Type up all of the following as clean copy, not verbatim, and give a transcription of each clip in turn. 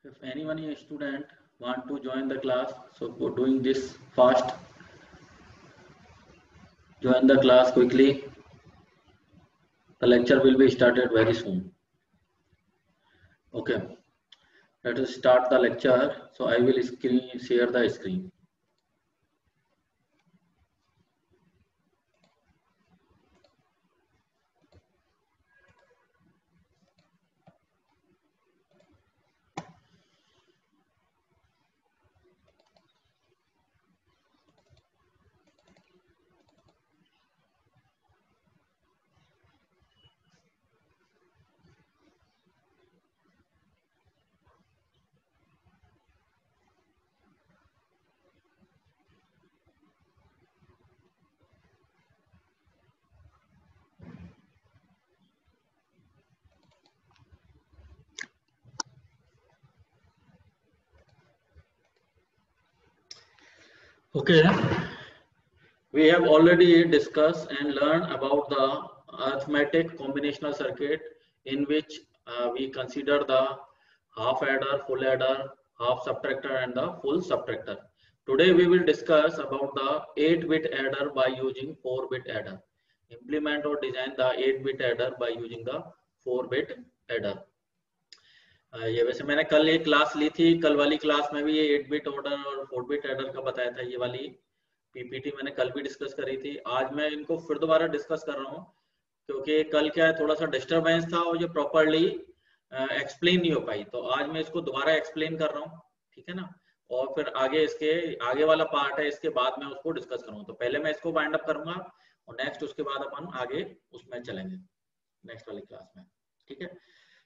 If anyone is student want to join the class, so for doing this fast, join the class quickly. The lecture will be started very soon. Okay, let us start the lecture. So I will share the screen. Okay, we have already discussed and learned about the arithmetic combinational circuit in which we consider the half adder, full adder, half subtractor and the full subtractor. Today we will discuss about the 8-bit adder by using 4-bit adder. Implement or design the 8-bit adder by using the 4-bit adder. ये वैसे मैंने कल एक class ली थी, कल वाली class में भी ये 8-बिट ऑर्डर और 4-बिट एडर का बताया था। ये वाली पीपीटी मैंने कल भी डिस्कस करी थी। आज मैं इनको फिर दोबारा डिस्कस कर रहा हूँ क्योंकि कल क्या है, थोड़ा सा डिस्टरबेंस था और जो प्रॉपर्ली एक्सप्लेन नहीं हो पाई, तो आज मैं इसको दोबारा एक्सप्लेन कर रहा हूँ, ठीक है ना। और फिर आगे इसके आगे वाला पार्ट है, इसके बाद मैं उसको डिस्कस करूँगा। तो पहले मैं इसको वाइंड अप करूंगा और नेक्स्ट उसके बाद अपन आगे उसमें चलेंगे नेक्स्ट वाली क्लास में, ठीक है।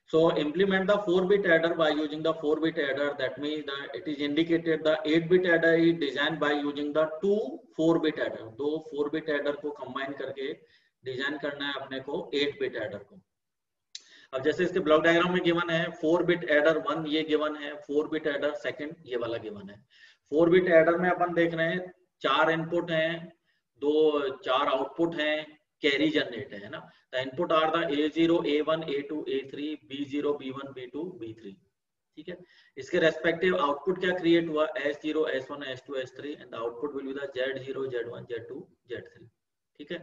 So implement the 4-bit adder by using the 4-bit adder. That means that it is indicated the 8-bit adder is designed by using the 2 4-bit adder. दो 4-bit adder को combine करके design करना है अपने को 8-bit adder को। अब जैसे इसके ब्लॉक डायग्राम में गिवन है 4-bit adder 1 ये गिवन है, 4-bit adder 2 ये वाला गिवन है। 4-bit adder में अपन देख रहे हैं 4 इनपुट हैं, 4 आउटपुट हैं, कैरी जनरेट है ना। The input are the A0, A1, A2, A3, B0, B1, B2, B3, ठीक है। इसके रेस्पेक्टिव आउटपुट क्या क्रिएट हुआ, S0, S1, S2, S3 and the output will be the Z0, Z1, Z2, Z3, ठीक है।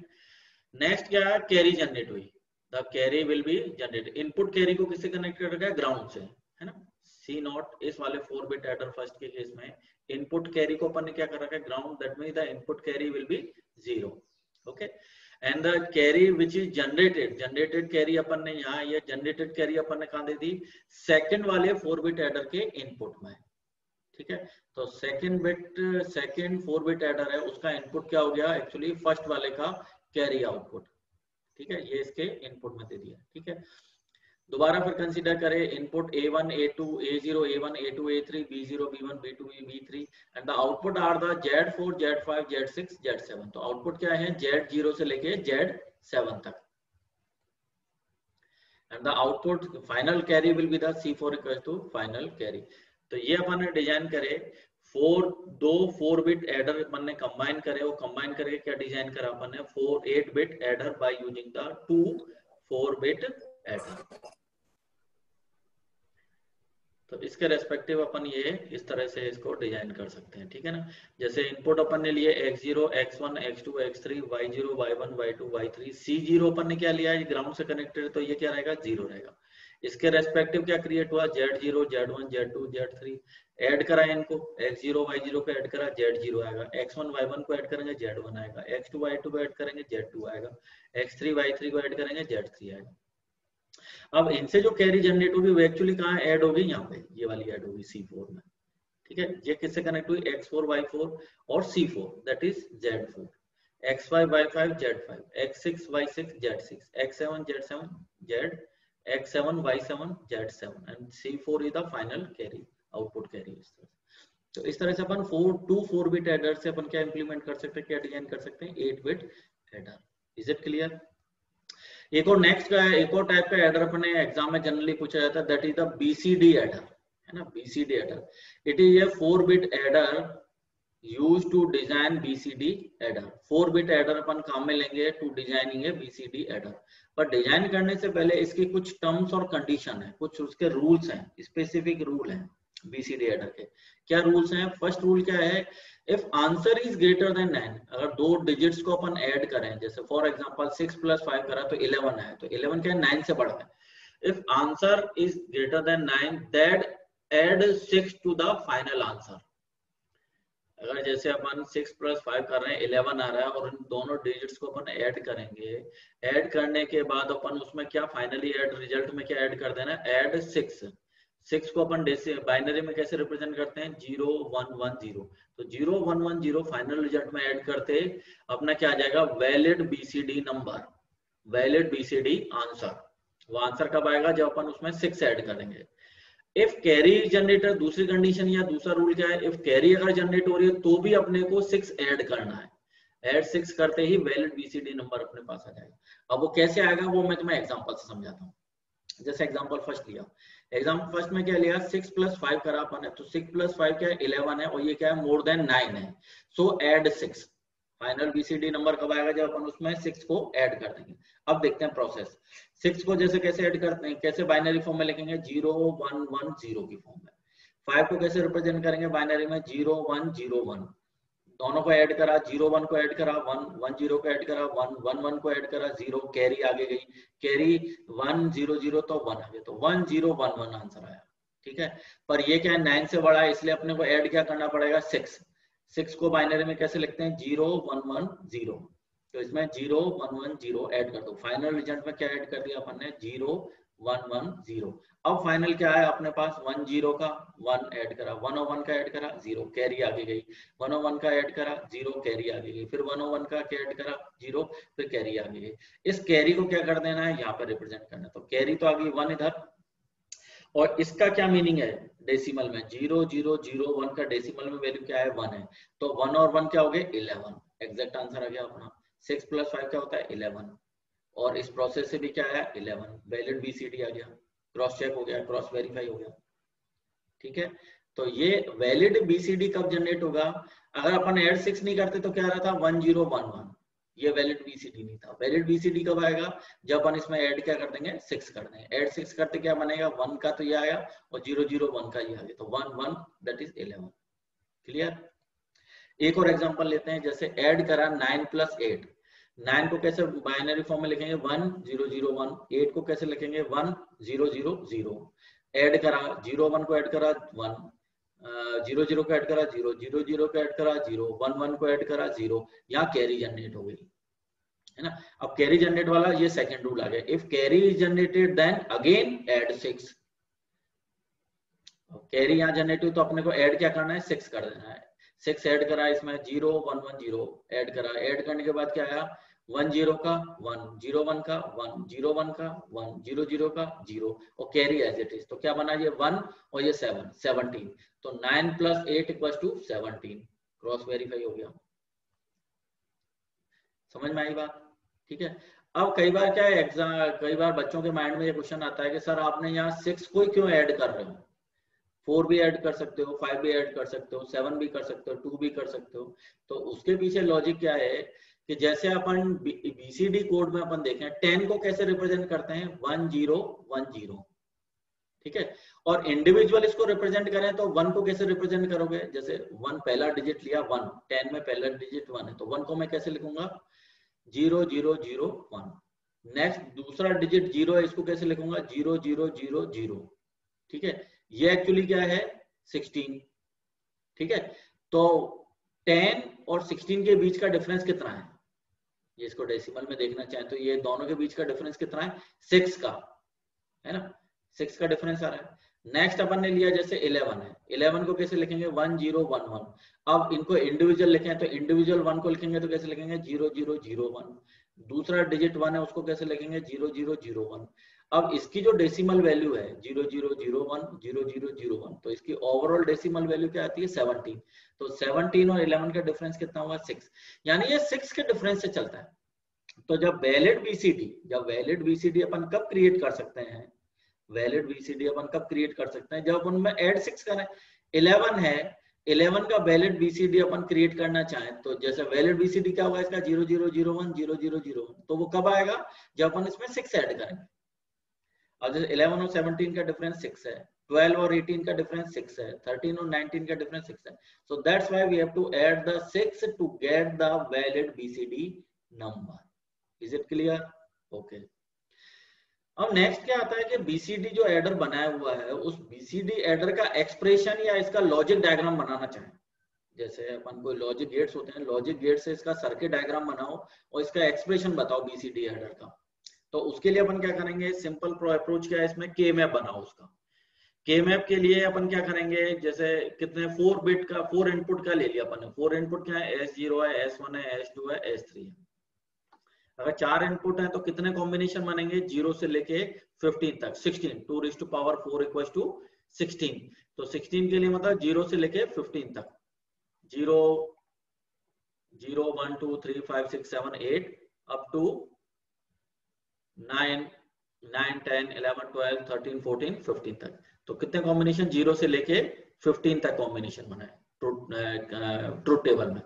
Next क्या है, कैरी जनरेट हुई, the carry will B generate. Input carry को किससे कनेक्ट कर रखा है, ग्राउंड से, है ना। C0 इस वाले 4-बिट एडर फर्स्ट के केस में इनपुट कैरी को अपन ने क्या कर रखा है, ground. That means the input carry will be 0, okay. And the carry which is generated carry अपन ने यहाँ, ये जनरेटेड कैरी अपन ने कहा दे दी, सेकंड वाले 4-बिट एडर के इनपुट में, ठीक है। तो सेकंड 4-बिट एडर है, उसका इनपुट क्या हो गया, एक्चुअली फर्स्ट वाले का कैरी आउटपुट, ठीक है। ये इसके इनपुट में दे दिया, ठीक है। दोबारा फिर कंसीडर करें input A1, A2, A0, A1, A2, A3, B0, B1, B2, B3 and the output are the Z4, Z5, Z6, Z7। तो आउटपुट क्या है, Z0 से लेके Z7 तक and the output final carry will be the C4 equal to final carry. तो ये अपन ने design करे दो 4-बिट एडर अपन ने कंबाइन करे, वो कंबाइन करके क्या डिजाइन करा अपन ने, 8-बिट एडर बाय यूजिंग द 2 4-बिट एडर। तो इसके रेस्पेक्टिव अपन ये इस तरह से इसको डिजाइन कर सकते हैं, ठीक है ना। जैसे इनपुट अपन ने लिए X0, X1, X2, X3, Y0, Y1, Y2, Y3, C0 अपन ने क्या लिया है, ग्राउंड से कनेक्टेड, तो ये क्या रहेगा, 0 रहेगा। इसके रेस्पेक्टिव क्या क्रिएट हुआ, Z0, Z1, Z2, Z3 add करा इनको, X0, Y0 को ऐड करा, Z0 आएगा। X1, Y1 को ऐड करेंगे, Z1 आएगा। X2, Y2 को ऐड करेंगे, Z2 आएगा। X3, Y3 को ऐड करेंगे, Z3 आएगा। अब इनसे जो कैरी जनरेट होगी वो एक्चुअली कहाँ ऐड होगी, यहाँ पे ये वाली ऐड होगी C4 में, ठीक है। ये किससे कनेक्ट हुई, X4, Y4 और C4 that is Z4, X5, Y5, Z5, X6, Y6, Z6, X7, Z7, Z, X7, Y7, Z7 and C4 is the final carry, output carry. इस तरह तो इस तरह से अपन 4-बिट एडर से अपन क्या इंप्लीमेंट कर सकते हैं, क्या डिजाइन कर सकते हैं, 8-बिट एडर। Is it clear. एक और नेक्स्ट का है, एक और टाइप का एडर अपने एग्जाम में जनरली पूछा जाता है, that is the BCD adder, है ना। BCD adder it is a 4-बिट adder used to design BCD adder. 4-बिट एडर अपन काम में लेंगे to designing a BCD adder. पर डिजाइन करने से पहले इसकी कुछ टर्म्स और कंडीशन है, कुछ उसके रूल्स हैं, स्पेसिफिक रूल हैं, बीसीडी एडर के क्या रूल्स हैं? फर्स्ट रूल क्या है? If answer is greater than 9, अगर दो डिजिट्स को अपन ऐड करें, जैसे फॉर एग्जांपल 6 + 5 करा तो 11 है, तो 11 क्या है? 9 से बड़ा है। If answer is greater than 9 that add 6 to the final answer। अगर जैसे अपन 6 + 5 कर रहे हैं, 11 आ रहा है और इन दोनों डिजिट्स को अपन ऐड करेंगे, ऐड करने के बाद अपन उसमें क्या फाइनली ऐड रिजल्ट में क्या ऐड कर देना? ऐड 6। 6 को अपन बाइनरी में कैसे रिप्रेजेंट करते हैं? 0 1 1 0। तो 0 1 1 0 फाइनल रिजल्ट में ऐड करते अपना क्या आ जाएगा? Valid BCD number, valid BCD answer. वो आंसर कब आएगा? जब अपन उसमें 6 ऐड करेंगे। इफ कैरी जनरेटर, दूसरी कंडीशन या दूसरा रूल क्या है? इफ कैरी अगर जनरेट हो रही है तो भी अपने को 6 ऐड करना है। ऐड 6 करते ही वैलिड बीसीडी नंबर अपने पास आ जाएगा। अब वो कैसे आएगा वो मैं तुम्हें एग्जांपल से समझाता हूँ। जैसे एग्जांपल फर्स्ट लिया, एग्जांपल फर्स्ट में क्या लिया? 6 + 5 करा अपन है, तो 6 + 5 क्या है? 11 है, और ये क्या है? मोर देन 9 है, सो ऐड 6। फाइनल बीसीडी नंबर कब आएगा? जब अपन उसमें 6 को ऐड कर देंगे। अब देखते हैं प्रोसेस। 6 को जैसे कैसे ऐड करते हैं, कैसे बाइनरी फॉर्म में लिखेंगे? 0 1 1 0 की फॉर्म में। 5 को कैसे रिप्रेजेंट करेंगे बाइनरी में? 0 1 0 1। दोनों को ऐड करा, 0 1 को ऐड करा, 1 1 0 को ऐड करा, 1 1 1 को ऐड करा, 0 कैरी आगे गई, कैरी 1 0 0 तो 1 आ गया, तो 1 0 1 1 आंसर आया। ठीक है, पर ये क्या है? 9 से बड़ा है, इसलिए अपने को ऐड क्या करना पड़ेगा? 6। 6 को बाइनरी में कैसे लिखते हैं? 0 1 1 0। तो इसमें 0 1 1 0 ऐड कर दो। फाइनल रिजल्ट में क्या ऐड कर दिया अपन ने? 0 1 1 0। अब फाइनल क्या है अपने पास? 1 0 का 1 ऐड करा, 101 का ऐड करा, 0 कैरी आगे गई, 101 का ऐड करा, 0 कैरी आगे गई, फिर 101 का क्या ऐड करा? 0, फिर कैरी आगे गई। इस कैरी को क्या कर देना है? यहाँ पर रिप्रेजेंट करना है। तो कैरी तो आ गई 1 इधर, और इसका क्या मीनिंग है डेसिमल में? 0 0 0 1 का डेसिमल में वैल्यू क्या है? 1 है, तो 1 और 1 क्या हो गए? 11। एग्जैक्ट आंसर आ गया अपना। 6 + 5 क्या होता है? 11, और इस प्रोसेस से भी क्या है? 11। वैलिड बीसीडी आ गया, क्रॉस चेक हो गया, क्रॉस वेरीफाई हो गया। ठीक है, तो ये वैलिड बीसीडी कब जनरेट होगा? अगर अपन ऐड 6 नहीं करते तो क्या रहा था? 1 0 1 1। ये वैलिड बीसीडी नहीं था। वैलिड बीसीडी कब आएगा? जब अपन इसमें ऐड क्या कर देंगे? 6 कर देंगे। ऐड 6 करते क्या बनेगा? 1 का तो ये आया, और 0 0 1 का ये आ गया, तो 1 1 दैट इज 11। क्लियर? एक और एग्जांपल लेते हैं, जैसे ऐड करा 9 + 8। 9 को कैसे बाइनरी फॉर्म में लिखेंगे? 1 0 0 1। 8 को कैसे लिखेंगे? 1 0 0 0। ऐड करा, 0 1 को ऐड करा 1, 0 0 को ऐड करा 0, 0 0 को ऐड करा 0, 1 1 को ऐड करा 0। यहाँ कैरी जनरेट हो गई है ना। अब कैरी जनरेट वाला ये सेकंड रूल आ गया। If carry is generated then again add 6। Carry यहाँ जनरेटिव, तो अपने को ऐड क्या करना है? 6 कर देना है। 6 ऐड करा, इसमें 0 1 1 0 ऐड करा। ऐड करने के बाद क्या आया? 1 0 का 1, 0 1 का 1, 0 1 का 1, 0 0 का 0, और कैरी एज इट इज। तो क्या बना? ये 1 और ये 7, 17। तो 9 + 8 = 17। क्रॉस वेरीफाई हो गया। समझ में आई बात? ठीक है। अब कई बार क्या है, एग्जाम, कई बार बच्चों के माइंड में ये क्वेश्चन आता है कि सर आपने यहाँ 6 को क्यों ऐड कर रहे हो? 4 भी ऐड कर सकते हो, 5 भी ऐड कर सकते हो, 7 भी कर सकते हो, 2 भी कर सकते हो। तो उसके पीछे लॉजिक क्या है कि जैसे अपन बीसीडी कोड में अपन देखें 10 को कैसे रिप्रेजेंट करते हैं? 1 0 1 0। ठीक है, और इंडिविजुअल इसको रिप्रेजेंट करें तो 1 को कैसे रिप्रेजेंट करोगे? जैसे 1 पहला डिजिट लिया 1, 10 में पहला डिजिट 1 है, तो 1 को मैं कैसे लिखूंगा? 0 0 0 1। नेक्स्ट दूसरा डिजिट 0 है, इसको कैसे लिखूंगा? 0 0 0 0। ठीक है, ये एक्चुअली क्या है? 16। ठीक है, तो 10 और 16 के बीच का डिफरेंस कितना है? ये इसको डेसिमल में देखना चाहें तो ये दोनों के बीच का डिफरेंस कितना है? 6 का, है ना। 6 का डिफरेंस आ रहा है। नेक्स्ट अपन ने लिया जैसे 11 है, 11 को कैसे लिखेंगे? 1 0 1 1। अब इनको इंडिविजुअल लिखें तो इंडिविजुअल 1 को लिखेंगे तो कैसे लिखेंगे? 0 0 0 1। दूसरा डिजिट 1 है, उसको कैसे लिखेंगे? 0 0 0 1। अब इसकी जो डेसिमल वैल्यू है 0 0 0 1 0 0 0 1, तो इसकी ओवरऑल डेसिमल वैल्यू क्या आती है? 17। तो 17 और 11 का डिफरेंस कितना हुआ? 6। यानी ये 6 के डिफरेंस से चलता है। तो जब वैलिड बीसीडी अपन कब क्रिएट कर सकते हैं? वैलिड बीसीडी अपन कब क्रिएट कर सकते हैं? जब उनमें ऐड 6 करें। 11 है, 11 का वैलिड बीसीडी अपन क्रिएट करना चाहें तो जैसे वैलिड बीसीडी क्या होगा इसका? 0 0 0 1 0 0 0 1। तो वो कब आएगा? जब अपन इसमें 6 ऐड करेंगे। अब जैसे 11 और 17 का डिफरेंस 6 है, 12 और 18 का डिफरेंस 6 है, 13 और 19 का डिफरेंस 6 है. So that's why we have to add the 6 to get the valid BCD number. Is it clear? Okay. अब नेक्स्ट क्या आता है कि बीसीडी जो एडर बनाया हुआ है, उस बीसीडी एडर का एक्सप्रेशन या इसका लॉजिक डायग्राम बनाना चाहें. जैसे अपन कोई लॉजिक गेट्स होते हैं, लॉजिक गेट से इसका सर्किट डायग्राम बनाओ और इसका एक्सप्रेशन बताओ बीसीडी एडर का. तो उसके लिए अपन क्या करेंगे, सिंपल अप्रोच क्या है इसमें, के मैप बनाओ उसका. के मैप के लिए अपन क्या करेंगे, जैसे कितने 4 बिट का 4 इनपुट का ले लिया अपन ने. 4 इनपुट क्या है, S0 है, S1 है, S2 है, S3 है. अगर 4 इनपुट है तो कितने कॉम्बिनेशन बनेंगे, 0 से लेके 15 तक. 16 2⁴ इक्वल्स टू 16. तो 16 के लिए मतलब 0 से लेके 15 तक. 0 0 1 2 3 5 6 7 8 अप टू 9 9 10 11 12 13 14 15 तक. तो कितने कॉम्बिनेशन, 0 से लेके 15 तक कॉम्बिनेशन बनाए ट्रुथ टेबल में.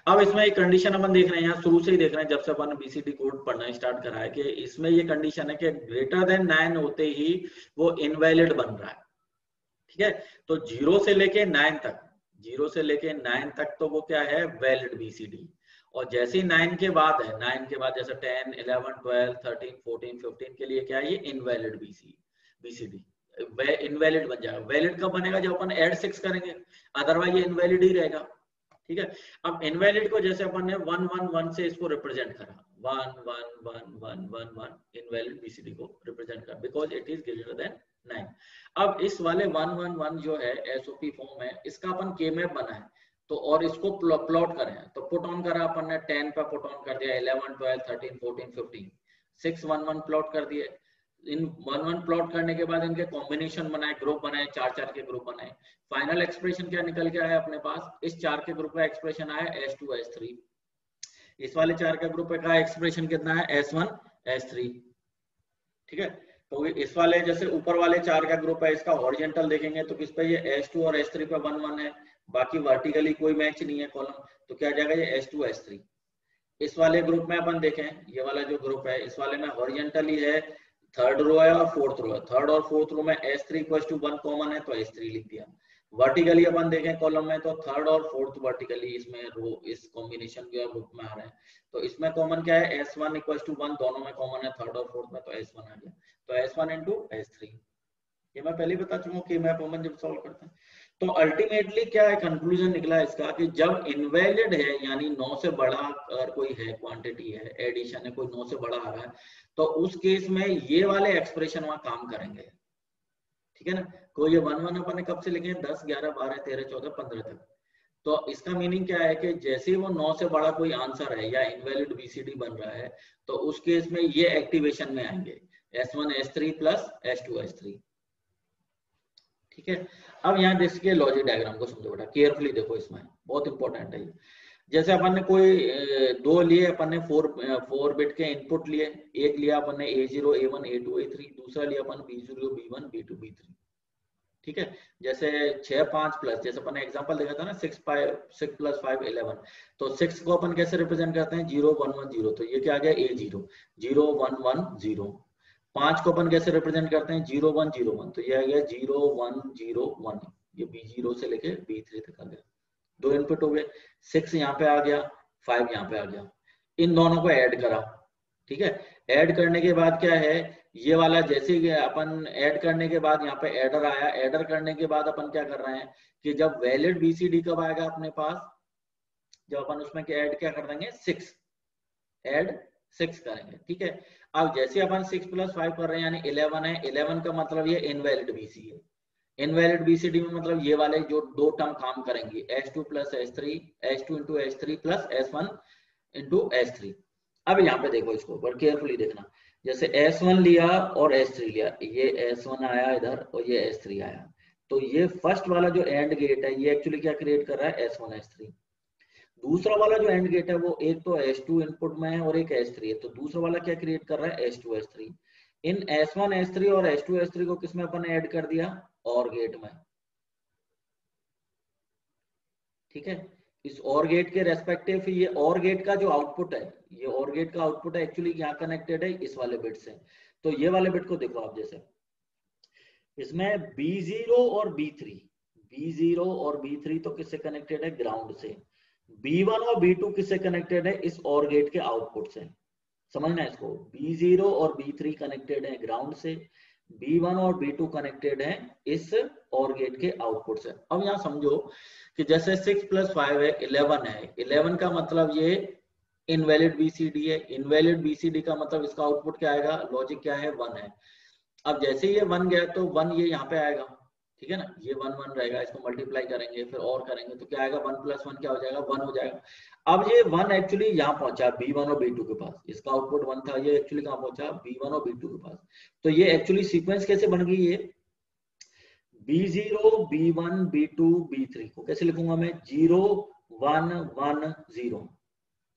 अब इसमें एक कंडीशन अपन देख रहे हैं, यहाँ शुरू से ही देख रहे हैं, जब से अपन बीसीडी कोड पढ़ना स्टार्ट करा है, कि इसमें ये कंडीशन है कि ग्रेटर देन 9 होते ही वो इनवैलिड बन रहा है. ठीक है, तो 0 से लेके 9 तक, 0 से लेके 9 तक तो वो क्या है, वैलिड बीसीडी. और जैसे ही 9 के बाद है, 9 के बाद जैसे 10 11 12 13 14 15 के लिए क्या है, ये इनवैलिड बीसीडी इनवैलिड बन जाएगा. वैलिड कब बनेगा, जब अपन ऐड 6 करेंगे, अदरवाइज ये इनवैलिड ही रहेगा. ठीक है, अब इनवैलिड को जैसे अपन ने 1 1 1 से इसको रिप्रेजेंट करा, 1 1 1 1 1 1 इनवैलिड बीसीडी को रिप्रेजेंट करा, because it is greater than 9. अब इस वाले 1 1 1 जो है एसओपी फॉर्म है, इसका अपन के मैप बना है, तो और इसको प्लॉट करें, तो पुट ऑन करा अपन ने, 10 पे पुट ऑन कर दिया, 11 12 13 14 15 6 1 1 प्लॉट कर दिए. इन 1 1 प्लॉट करने के बाद इनके कॉम्बिनेशन बनाए, ग्रुप बनाए, 4 4 के ग्रुप बनाए. फाइनल एक्सप्रेशन क्या निकल के आया अपने पास, इस 4 के ग्रुप का एक्सप्रेशन आया S2 S3. इस वाले 4 के ग्रुप का एक्सप्रेशन कितना है, S1 S3. ठीक है, तो इस वाले जैसे ऊपर वाले 4 का ग्रुप है, इसका हॉरिजॉन्टल देखेंगे तो किस पे, ये S2 और S3 पे 1 1 है, बाकी वर्टिकली कोई मैच नहीं है कॉलम, तो क्या जाएगा ये S2 S3. इस वाले ग्रुप में अपन देखें, ये वाला जो ग्रुप है, इस वाले में हॉरिजॉन्टली है, थर्ड रो है और फोर्थ रो है. थर्ड और फोर्थ रो में S3 = 1 कॉमन है, तो S3 लिख दिया. वर्टिकली अपन देखें कॉलम में, तो थर्ड और फोर्थ वर्टिकली इसमें रो इस कॉम्बिनेशन के ग्रुप में आ रहे हैं, तो इसमें कॉमन क्या है, S1 = 1, दोनों में कॉमन है, थर्ड और फोर्थ में, तो S1 आ गया. तो S1 × S3, ये मैं पहले बता चुका हूँ कि मैप अपन जब सॉल्व करते हैं. तो अल्टीमेटली क्या है कंक्लूजन निकला इसका, कि जब इनवैलिड है, यानी 9 से बड़ा अगर कोई है, क्वांटिटी है, एडिशन है, कोई 9 से बड़ा आ रहा है, तो उस केस में ये वाले एक्सप्रेशन वहां काम करेंगे. ठीक है ना, कोई ये 1 1 अपन ने कब से लिखे, 10 11 12 13 14 15 तक. तो इसका मीनिंग क्या है कि जैसे ही वो 9 से बड़ा कोई आंसर है या इनवैलिड बीसीडी बन रहा है, तो उस केस में ये एक्टिवेशन में आएंगे, S1 S3 + S2 S3. ठीक है, अब यहाँ देखिए लॉजिक डायग्राम को समझो बेटा, केयरफुली देखो, इसमें बहुत इंपॉर्टेंट है ये. जैसे अपन ने कोई 2 लिए, अपन ने 4 बिट के इनपुट लिए, एक लिया अपन ने A0 A1 A2 A3, दूसरा लिया अपन B0 B1 B2 B3. ठीक है, जैसे 6 5 प्लस, जैसे अपन ने एग्जांपल देखा था ना, 6 + 5 11, तो 6 को अपन कैसे रिप्रेजेंट करते हैं, 0 1 1 0, तो ये क्या आ गया A0 0 1 1 0. 5 को अपन कैसे रिप्रेजेंट करते हैं, 0 1 0 1, तो ये आ गया 0 1 0 1, ये B0 से लेके B3 तक आ गया. 2 इनपुट हो गए, 6 यहाँ पे आ गया, 5 यहाँ पे आ गया. इन दोनों को ऐड करा. ठीक है, ऐड करने के बाद क्या है, ये वाला जैसे ही अपन ऐड करने के बाद यहाँ पे एडर आया, एडर करने के बाद अपन क्या कर रहे हैं कि जब वैलिड बीसीडी कब आएगा अपने पास, जब अपन उसमें ऐड क्या कर देंगे, 6 ऐड 6 करेंगे. ठीक है, अब जैसे अपन 6 + 5 कर रहे हैं, यानी 11 है, 11 का मतलब ये इनवैलिड बीसी है. इनवैलिड बीसीडी में मतलब ये वाले जो 2 टर्म काम करेंगी, S2 + S3, S2 × S3 + S1 × S3. अब यहाँ पे देखो, इसको बड़ा केयरफुली देखना, जैसे S1 लिया और S3 लिया, ये S1 आया इधर और ये S3 आया, तो ये फर्स्ट वाला जो एंड गेट है, ये एक्चुअली क्या क्रिएट कर रहा है, S1 S3. दूसरा वाला जो एंड गेट है, वो एक तो S2 इनपुट में है और एक S3 है, तो दूसरा वाला क्या क्रिएट कर रहा है, S2 S3. इन S1 S3 और S2 S3 को किसमें अपन ऐड कर दिया, और गेट में. ठीक है, इस और गेट के रेस्पेक्टिव ये और गेट का जो आउटपुट है, ये और गेट का आउटपुट है, एक्चुअली यहाँ कनेक्टेड है इस वाले बिट से. तो ये वाले बिट को देखो आप, जैसे इसमें B0 और B3 और B3 तो किससे कनेक्टेड है? ग्राउंड से। B1 और B2 किससे कनेक्टेड है? इस OR गेट के आउटपुट से। समझना इसको, B0 और B3 कनेक्टेड है ग्राउंड से, B1 और B2 कनेक्टेड है इस OR गेट के आउटपुट से। अब यहाँ समझो कि जैसे 6 + 5 है 11 है, 11 का मतलब ये इनवैलिड BCD है। इनवैलिड BCD का मतलब इसका आउटपुट क्या आएगा? लॉजिक क्या है? 1 है। अब जैसे ये 1 गया तो 1 ये यहाँ पे आएगा, ठीक है ना, ये 1 1 रहेगा, इसको मल्टीप्लाई करेंगे फिर और करेंगे तो क्या आएगा? 1 + 1 क्या हो जाएगा? 1 हो जाएगा। अब ये 1 एक्चुअली यहाँ पहुंचा B1 और B2 के पास, इसका आउटपुट 1 था, ये एक्चुअली कहाँ पहुंचा? B1 और B2 के पास। तो ये एक्चुअली सीक्वेंस कैसे बन गई? ये B0 B1 B2 B3 को कैसे लिखूंगा मैं? 0 1 1 0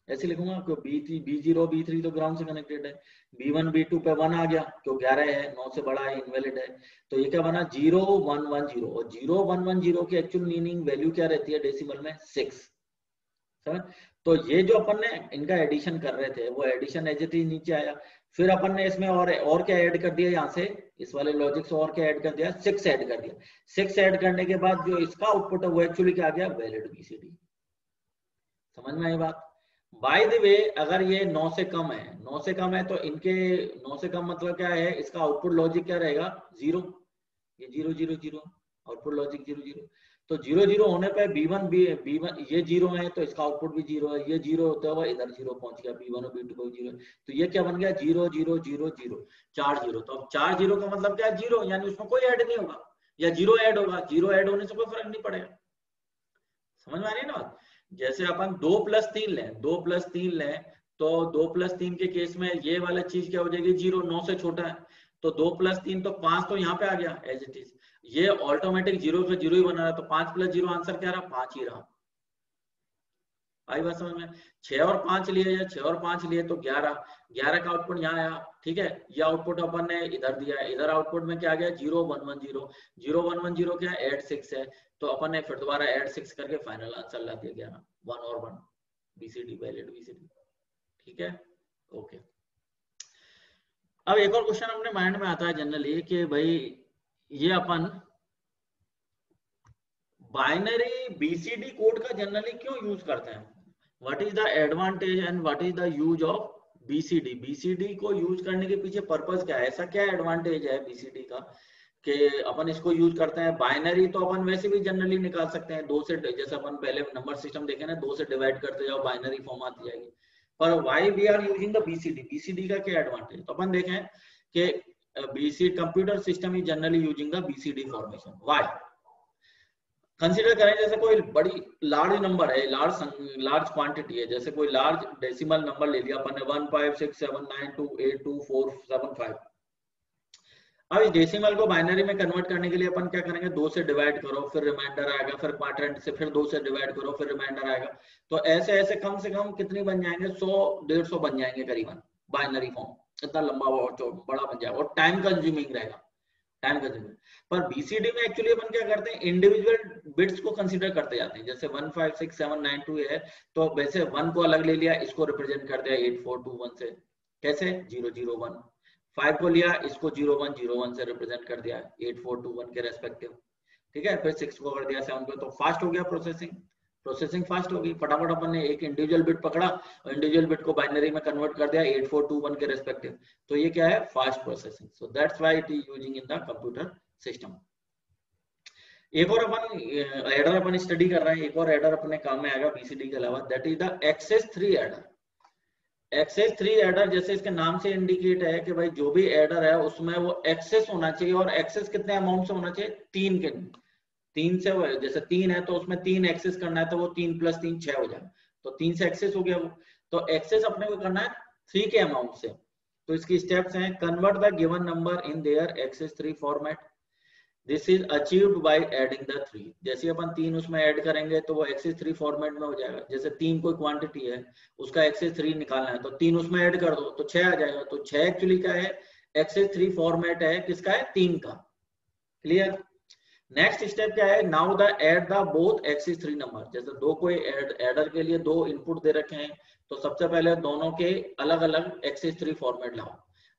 ऐसे लिखूंगा, क्योंकि B0 B3 तो ग्राउंड से कनेक्टेड है। B1 B2 पे 1 आ गया, क्यों 11 है, 9 से बड़ा है, इनवैलिड है। तो ये क्या बना? 0 1 1 0। और 0 1 1 0 की एक्चुअल मीनिंग वैल्यू क्या रहती है डेसिमल में? 6। तो ये जो अपन ने इनका एडिशन कर रहे थे, वो एडिशन एज इट इज नीचे आया। फिर अपन ने इसमें और क्या ऐड कर दिया? यहाँ से इस वाले लॉजिक से और क्या ऐड कर दिया? 6 ऐड कर दिया। 6 ऐड करने के बाद जो इसका आउटपुट है वो एक्चुअली क्या आ गया? Valid BCD। समझ में आई बात? बाय द वे, अगर ये 9 से कम है, 9 से कम है तो इनके 9 से कम मतलब क्या है? इसका आउटपुट लॉजिक क्या रहेगा? 0। ये 0 0 0 आउटपुट लॉजिक 0 0। तो 0 0 होने पे B1 ये 0 है तो इसका आउटपुट भी 0 है। ये 0 होता हुआ इधर 0 पहुंच गया, B1 और B2 को 0। तो ये क्या बन गया? 0 0 0 0 4 0। तो अब 4 0 का मतलब क्या है? 0, यानी उसमें कोई ऐड नहीं होगा, या 0 ऐड होगा। 0 ऐड होने से कोई फर्क नहीं पड़ेगा। समझ में आ रही है ना? जैसे अपन 2 + 3 लें, 2 + 3 लें, तो 2 + 3 के केस में ये वाला चीज क्या हो जाएगी? 0, 9 से छोटा है। तो 2 + 3 तो 5 तो यहाँ पे आ गया एज इट इज। ये ऑटोमेटिक 0 का 0 ही बना रहा, तो 5 + 0 आंसर क्या रहा? 5 ही रहा। आई बात समझ में? 6 और 5 लिए, या 6 और 5 लिए तो 11। 11 का आउटपुट यहाँ आया, ठीक है। ये आउटपुट अपन ने इधर दिया है, इधर आउटपुट में क्या आ गया? 0 1 1 0। 0 1 1 0 क्या है? ऐड 6 है। तो अपन ने फिर दोबारा ऐड 6 करके फाइनल आंसर ला दिया 11। 1 और 1 BCD, वैलिड BCD। ठीक है, ओके। अब एक और क्वेश्चन अपने माइंड में आता है जनरली कि भाई ये अपन बाइनरी BCD कोड का जनरली क्यों यूज करते हैं? What is the advantage and what is the use of BCD? BCD को यूज करने के पीछे पर्पस क्या है? ऐसा क्या एडवांटेज है BCD का कि अपन इसको यूज करते हैं? बाइनरी तो अपन वैसे भी जनरली निकाल सकते हैं, 2 से, जैसे अपन पहले नंबर सिस्टम देखे ना, 2 से डिवाइड करते जाओ, बाइनरी फॉर्म आती जाएगी। पर why we are using the BCD? BCD का क्या एडवांटेज? तो अपन देखें कि BCD computer system is generally using the BCD formation. Why? Consider करें जैसे कोई बड़ी लार्ज नंबर है, लार्ज क्वांटिटी है, जैसे कोई लार्ज डेसिमल नंबर ले लिया अपन ने 1 5 6 7 9 2 8 2 4 7 5। अब इस डेसिमल को बाइनरी में कन्वर्ट करने के लिए अपन क्या करेंगे? 2 से डिवाइड करो, फिर रिमाइंडर आएगा, फिर क्वाड्रेंट से फिर 2 से डिवाइड करो, फिर रिमाइंडर आएगा। तो ऐसे ऐसे कम से कम कितनी बन जाएंगे? 100 150 बन जाएंगे करीबन बाइनरी फॉर्म। इतना लंबा और बड़ा बन जाएगा और टाइम कंज्यूमिंग रहेगा, टाइम कंज्यूमिंग। पर BCD में एक्चुअली अपन क्या करते हैं? इंडिविजुअल बिट्स को कंसीडर करते जाते हैं। जैसे 1 5 6 7 9 2 है, तो वैसे 1 को अलग ले लिया, इसको रिप्रेजेंट कर दिया 8 4 2 1 से, कैसे? 0 0 1। 5 को लिया, इसको 0 1 0 1 से रिप्रेजेंट कर दिया 8 4 2 1 के रेस्पेक्टिव, ठीक है। फिर 6 को कर दिया 7 को। तो फास्ट हो गया प्रोसेसिंग फास्ट होगी। फटाफट अपन ने एक इंडिविजुअल बिट पकड़ा और इंडिविजुअल बिट को बाइनरी में कन्वर्ट कर दिया 8 4 2 1 के रेस्पेक्टिव। तो ये क्या है? Fast processing. So that's why it is using in the computer system. एक और अपन एडर अपन स्टडी कर रहे हैं, एक और एडर अपने काम में आएगा BCD के अलावा, that is the excess 3 adder. Excess 3 adder जैसे इसके नाम से इंडिकेट है कि भाई जो भी एडर है उसमें वो एक्सेस होना चाहिए, और एक्सेस कितने अमाउंट से होना चाहिए? 3 के, 3 से, जैसे 3 है तो उसमें 3 एक्सेस करना है, तो वो 3 + 3 6 हो जाएगा, तो 3 से एक्सेस हो गया वो। तो एक्सेस अपने को करना है 3 के अमाउंट से। तो इसकी स्टेप्स हैं, convert the given number in their excess 3 format. This is achieved by adding the 3। जैसे अपन 3 उसमें ऐड करेंगे तो वो एक्सेस 3 फॉर्मेट में हो जाएगा। जैसे 3 कोई क्वांटिटी है, उसका एक्सेस 3 निकालना है, तो 3 उसमें ऐड कर दो तो 6 आ जाएगा। तो 6 एक्चुअली क्या है? एक्सेस 3 फॉर्मेट है, किसका है? 3 का। क्लियर? नेक्स्ट स्टेप क्या है? Now the add the both excess 3 number. जैसे दो कोई एडर के लिए 2 इनपुट दे रखे हैं, तो सबसे पहले दोनों के अलग अलग एक्सेस 3 फॉर्मेट लाओ।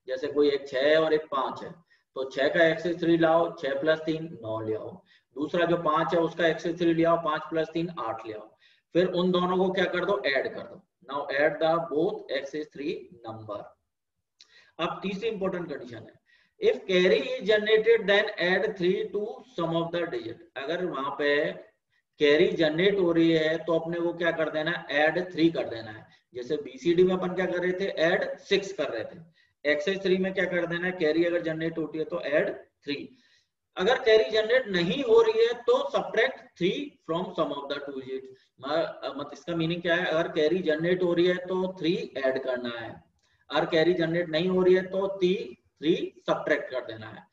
जैसे कोई एक 6 है और एक 5 है, तो 6 का x3 लाओ, 6 + 3 9 ले आओ। दूसरा जो 5 है उसका x3 ले आओ, 5 + 3 8 ले आओ। फिर उन दोनों को क्या कर दो, ऐड कर दो। Now add the both x3 number. अब तीसरी इंपॉर्टेंट कंडीशन है, if carry is generated then add 3 to sum of the digit. अगर वहां पे कैरी जनरेट हो रही है तो अपने को क्या कर देना है, ऐड 3 कर देना है। जैसे बीसीडी में अपन क्या कर रहे थे, ऐड 6 कर रहे थे। एक्सएस3 में क्या कर देना है, कैरी अगर जनरेट होती है तो ऐड 3। अगर कैरी जनरेट नहीं हो रही है तो subtract 3 from sum of the two digit. मतलब इसका मीनिंग क्या है, अगर कैरी जनरेट हो रही है तो 3 ऐड करना है, अगर कैरी जनरेट नहीं हो रही है तो 3 सब्ट्रैक्ट कर देना है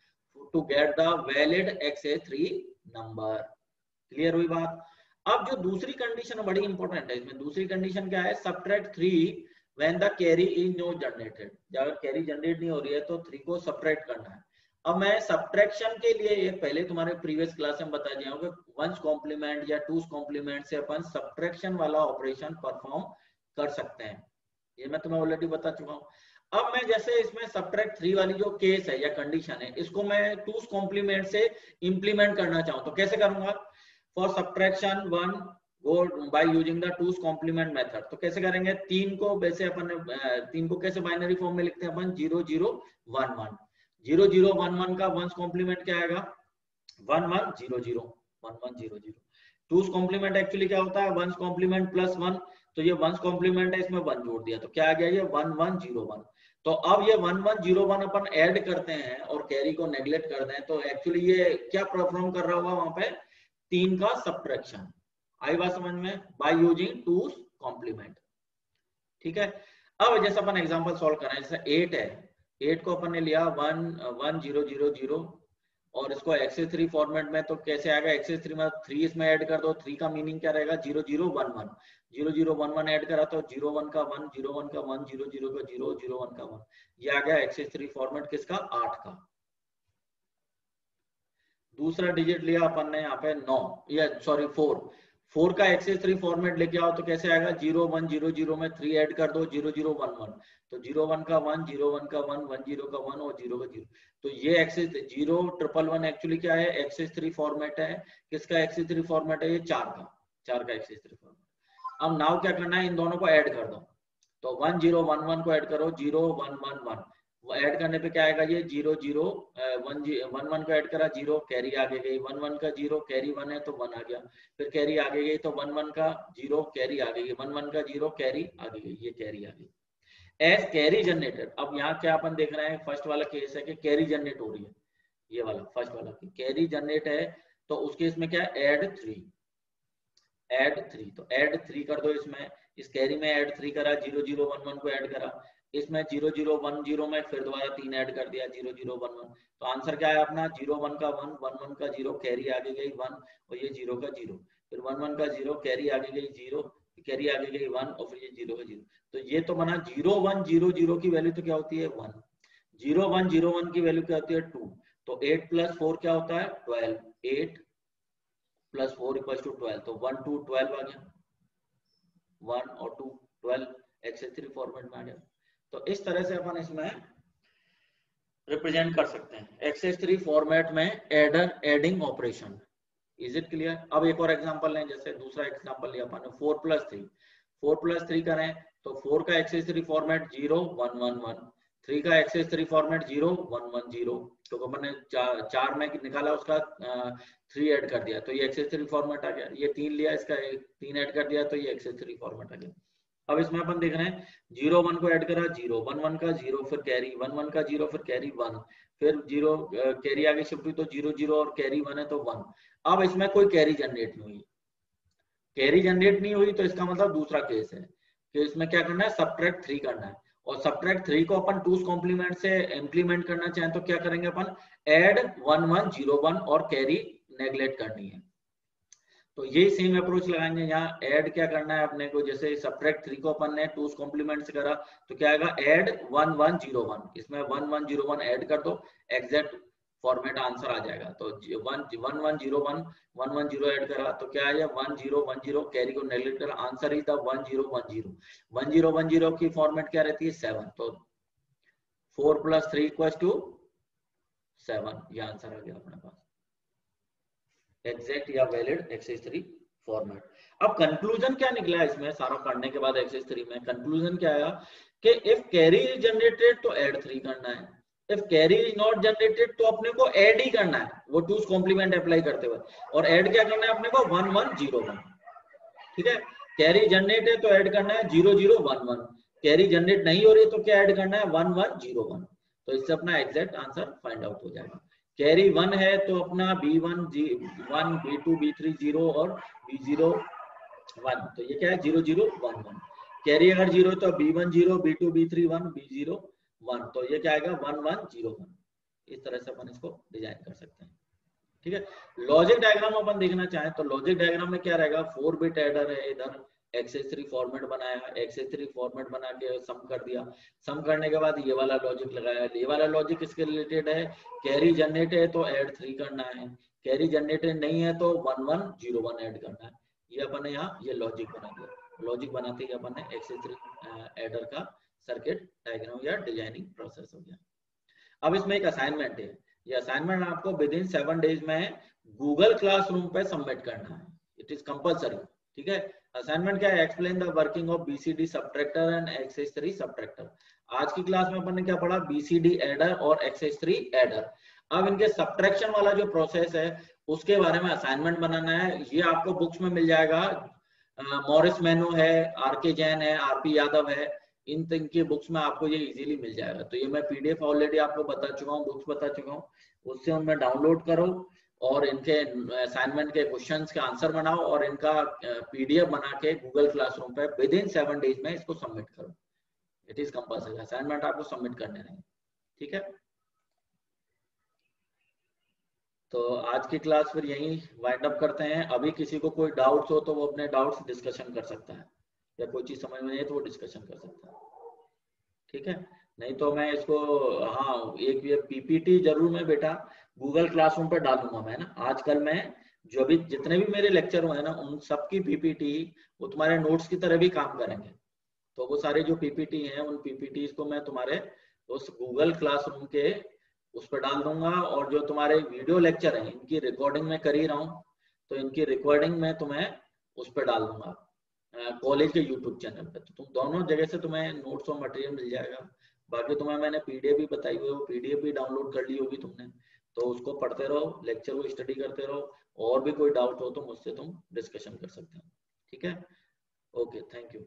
to get the valid XA3 number. Clear हुई बात। अब जो दूसरी कंडीशन बड़ी इंपॉर्टेंट है इसमें, दूसरी कंडीशन क्या है, subtract 3 when the carry is not generated. अगर कैरी जनरेट नहीं हो रही है तो 3 को सब्ट्रैक्ट करना है। अब मैं सब्ट्रैक्शन के लिए, ये पहले तुम्हारे प्रीवियस क्लास में बता दिया हूं कि वंस कॉम्प्लीमेंट या टूस कॉम्प्लीमेंट से अपन सब्ट्रैक्शन वाला ऑपरेशन परफॉर्म कर सकते हैं, ये मैं तुम्हें ऑलरेडी बता चुका हूं। अब मैं जैसे इसमें सब्ट्रैक्ट 3 वाली जो केस है या कंडीशन है, इसको मैं टूस कॉम्प्लीमेंट से इंप्लीमेंट करना चाहूं तो कैसे करूंगा। For subtraction 1 go by using the 2's complement method। तो कैसे करेंगे, 3 को वैसे अपन 3 को कैसे बाइनरी फॉर्म में लिखते हैं अपन, 0 0 1 1। 0 0 1 1 का वंस कॉम्प्लीमेंट क्या आएगा, 1 1 0 0 1 1 0 0। टूस कॉम्प्लीमेंट एक्चुअली क्या होता है, वंस कॉम्प्लीमेंट प्लस 1। तो ये वंस कॉम्प्लीमेंट है, इसमें 1 जोड़ दिया तो क्या आ गया, ये 1 1 0 1। तो अब ये 1 1 0 1 अपन ऐड करते हैं और कैरी को नेग्लेक्ट करते हैं, तो एक्चुअली ये क्या परफॉर्म कर रहा होगा वहां पे, 3 का सब्ट्रैक्शन। आई बात समझ में, बाय यूजिंग टूस कॉम्प्लीमेंट। ठीक है। अब जैसे अपन एग्जांपल सॉल्व कर रहे हैं, जैसे 8 है, 8 को अपन ने लिया 1 1 0 0 0 और इसको XA3 फॉर्मेट में, तो कैसे आएगा, XA3 में 3 इसमें ऐड कर दो। 3 का मीनिंग क्या रहेगा, 0 0 1 1 0 0 1 1 ऐड करा तो 0 1 का 1 0 1 का 1 0 0 का 0 0 1 का 1। ये आ गया XA3 फॉर्मेट किसका, 8 का। दूसरा डिजिट लिया अपन ने यहाँ पे 9 या सॉरी 4 का XA3 फॉर्मेट लेके आओ तो कैसे आएगा, 0 1 0 0 में 3 ऐड कर दो, 0 0 1 1। तो 0 1 का 1 0 1 का 1 1 0 का 1 और 0 का 0। तो ये XA 0 1 1 एक्चुअली क्या है, XA3 फॉर्मेट है। किसका XA3 फॉर्मेट है, ये 4 का XA3 फॉर्मेट। अब नाउ क्या करना है, इन दोनों को ऐड कर दो। तो 1 0 1 1 को ऐड करो, 0 1 1 1 ऐड करने पे क्या आएगा, ये 0 0 1 1 को ऐड करा, 0 कैरी आगे गई, 1 1 का 0 कैरी 1 है तो 1 आ गया, फिर कैरी आगे गई तो 1 1 का 0 कैरी आगे गई, 1 1 का 0 कैरी आगे गई, ये कैरी आ गई। As carry generated. अब यहाँ क्या अपन देख रहे हैं, फर्स्ट वाला केस है कि कैरी जनरेट हो रही है, ये वाला फर्स्ट वाला की कैरी जनरेट है, तो उस केस में क्या ऐड 3। तो ऐड 3 कर दो इसमें, इस कैरी में ऐड 3 करा, 0 0 1 1 को ऐड करा, इसमें 0 0 1 0 में फिर दोबारा 3 ऐड कर दिया, 0 0 1 1। तो आंसर क्या है अपना, 0 1 का 1 1 1 का 0 कैरी आगे गई 1 और ये 0 का 0, फिर 1 1 का 0 कैरी आगे गई 0 कैरी आगे गई 1 और फिर ये 0 का 0। तो ये तो बना 0 1 0 0 की वैल्यू तो क्या होती है 1, 0 1 0 1 की वैल्यू क्या होती है 2। तो 8 + 4 क्या होता है 12, 8 + 4 = 12। तो 1 2 12 आ गया, 1 और 2 12 XA3 फॉर्मेट में आ गया। तो इस तरह से अपन इसमें रिप्रेजेंट कर सकते हैं XA3 फॉर्मेट में adding operation. Is it clear. अब एक और एग्जांपल लें, जैसे दूसरा एग्जांपल लिया अपन 4 + 3। 4 + 3 करें तो 4 का XA3 फॉर्मेट 0 1 1 1, 3 का XA3 फॉर्मेट 0 1 1 0। तो अपन ने 4 में निकाला, उसका 3 ऐड कर दिया तो ये XA3 फॉर्मेट आ गया। ये 3 लिया, इसका 3 ऐड कर दिया तो ये XA3 फॉर्मेट आ गया। अब इसमें अपन देख रहे हैं 0 1 को ऐड करा, 0 1 1 का 0 फिर कैरी 1 1 का 0 फिर कैरी 1, फिर 0 कैरी आगे शिफ्ट हुई तो 0 0 और कैरी 1 है तो 1। अब इसमें कोई कैरी जनरेट नहीं हुई, कैरी जनरेट नहीं हुई तो इसका मतलब दूसरा केस है कि इसमें क्या करना है, सब्ट्रैक्ट 3 करना है। और सब्ट्रैक्ट 3 को अपन टूस कॉम्प्लीमेंट से इंप्लीमेंट करना चाहें तो क्या करेंगे अपन, ऐड 1 1 0 1 और कैरी नेग्लेक्ट करनी है। तो ये सेम अप्रोच लगाएंगे, यहाँ ऐड क्या करना है अपने को, जैसे सब्ट्रैक्ट 3 को अपन ने टूस कॉम्प्लीमेंट से करा तो क्या आएगा, ऐड 1 1 0 1, इसमें 1 1 0 1 ऐड कर दो, एग्जैक्ट फॉर्मेट आंसर आ जाएगा। तो 1 1 1 0 1 1 1 0 ऐड करा तो क्या आया 1 0 1 0, कैरी को नेग्लेक्ट करा, आंसर ही था 1 0 1 0। 1 0 1 0 की फॉर्मेट क्या रहती है 7। तो 4 + 3 = 7, ये आंसर आ गया अपने पास, एग्जैक्ट या वैलिड एक्सरसाइज 3 फॉर्मेट। अब कंक्लूजन क्या निकला इसमें सारा पढ़ने के बाद एक्सरसाइज 3 में? कंक्लूजन क्या आया कि इफ कैरी इज जनरेटेड तो ऐड 3 करना है, if carry is not generated तो अपने को ऐड ही करना है, वो टूज कॉम्प्लीमेंट अप्लाई करते हुए, और ऐड क्या करना है अपने को 1 1 0 1, ठीक है। कैरी जनरेट है तो ऐड करना है 0 0 1 1, कैरी जनरेट नहीं हो रही तो क्या ऐड करना है 1 1 0 1, तो इससे अपना एग्जैक्ट आंसर फाइंड आउट हो जाएगा। कैरी 1 है तो अपना B1 1, B2 B3 0 और B0 1, तो ये क्या है 0 0 1 1। कैरी अगर 0 है तो B1 0, B2 B3 1, B0 1, तो ये क्या आएगा 1 1 0 1। इस तरह से अपन इसको डिजाइन कर सकते हैं, ठीक है। लॉजिक डायग्राम अपन देखना चाहें तो लॉजिक डायग्राम में क्या रहेगा, 4 बिट एडर है, इधर एक्सेस3 फॉर्मेट बनाया, एक्सेस3 फॉर्मेट बना के सम कर दिया, सम करने के बाद ये वाला लॉजिक लगाया, ये वाला लॉजिक किसके रिलेटेड है, कैरी जनरेट है तो ऐड 3 करना है, कैरी जनरेटेड नहीं है तो 1 1 0 1 ऐड करना है। ये अपन ने यहाँ ये लॉजिक बना दिया, लॉजिक बनाते ही अपन ने एक्सेस3 एडर का सर्किट डायग्राम या डिजाइनिंग प्रोसेस हो गया। अब इसमें एक असाइनमेंट है, ये असाइनमेंट आपको विद इन 7 डेज में गूगल क्लासरूम पे सबमिट करना है, इट इज कंपलसरी, ठीक है। असाइनमेंट क्या है, explain the working of BCD subtractor and एक्सेस3 सबट्रैक्टर। आज की क्लास में अपन ने क्या पढ़ा, बीसीडी एडर और एक्सेस3 एडर। अब इनके सबट्रैक्शन वाला जो प्रोसेस है उसके बारे में असाइनमेंट बनाना है, ये आपको बुक्स में मिल जाएगा, मॉरिस मेनू है, आरके जैन है, आरपी यादव है, इन तीन की बुक्स में आपको ये इजीली मिल जाएगा। तो ये मैं पीडीएफ ऑलरेडी आपको बता चुका हूँ, बुक्स बता चुका हूँ, उससे उनमें डाउनलोड करो और इनके असाइनमेंट के क्वेश्चंस के आंसर बनाओ और इनका पीडीएफ बना के गूगल क्लासरूम पे विद इन 7 डेज में इसको सबमिट करो, इट इज कंपल्सरी, असाइनमेंट आपको सबमिट करने नहीं, ठीक है। तो आज की क्लास फिर यही वाइंड अप करते हैं। अभी किसी को कोई डाउट्स हो तो वो अपने डाउट्स डिस्कशन कर सकता है, या कोई चीज समझ में नहीं है तो वो डिस्कशन कर सकता है, ठीक है। नहीं तो मैं इसको, हाँ एक ये पीपीटी जरूर मैं बेटा गूगल क्लासरूम पर डालूंगा मैं ना, आजकल मैं जो भी जितने भी मेरे लेक्चर हुए ना उन सबकी पीपीटी वो तुम्हारे नोट्स की तरह भी काम करेंगे। तो वो सारे जो पीपीटी हैं उन पीपीटी को मैं तुम्हारे उस गूगल क्लासरूम के उस पर डाल दूंगा, और जो तुम्हारे वीडियो लेक्चर हैं इनकी रिकॉर्डिंग मैं कर ही रहा हूँ तो इनकी रिकॉर्डिंग मैं तुम्हें उस पर डाल दूंगा कॉलेज के यूट्यूब चैनल पे, तो तुम दोनों जगह से तुम्हें नोट्स और मटेरियल मिल जाएगा। बाकी तुम्हें मैंने पीडीएफ भी बताई हुई है, वो पीडीएफ भी डाउनलोड कर ली होगी तुमने, तो उसको पढ़ते रहो, लेक्चर को स्टडी करते रहो, और भी कोई डाउट हो तो मुझसे तुम डिस्कशन कर सकते हो, ठीक है। Okay, thank you.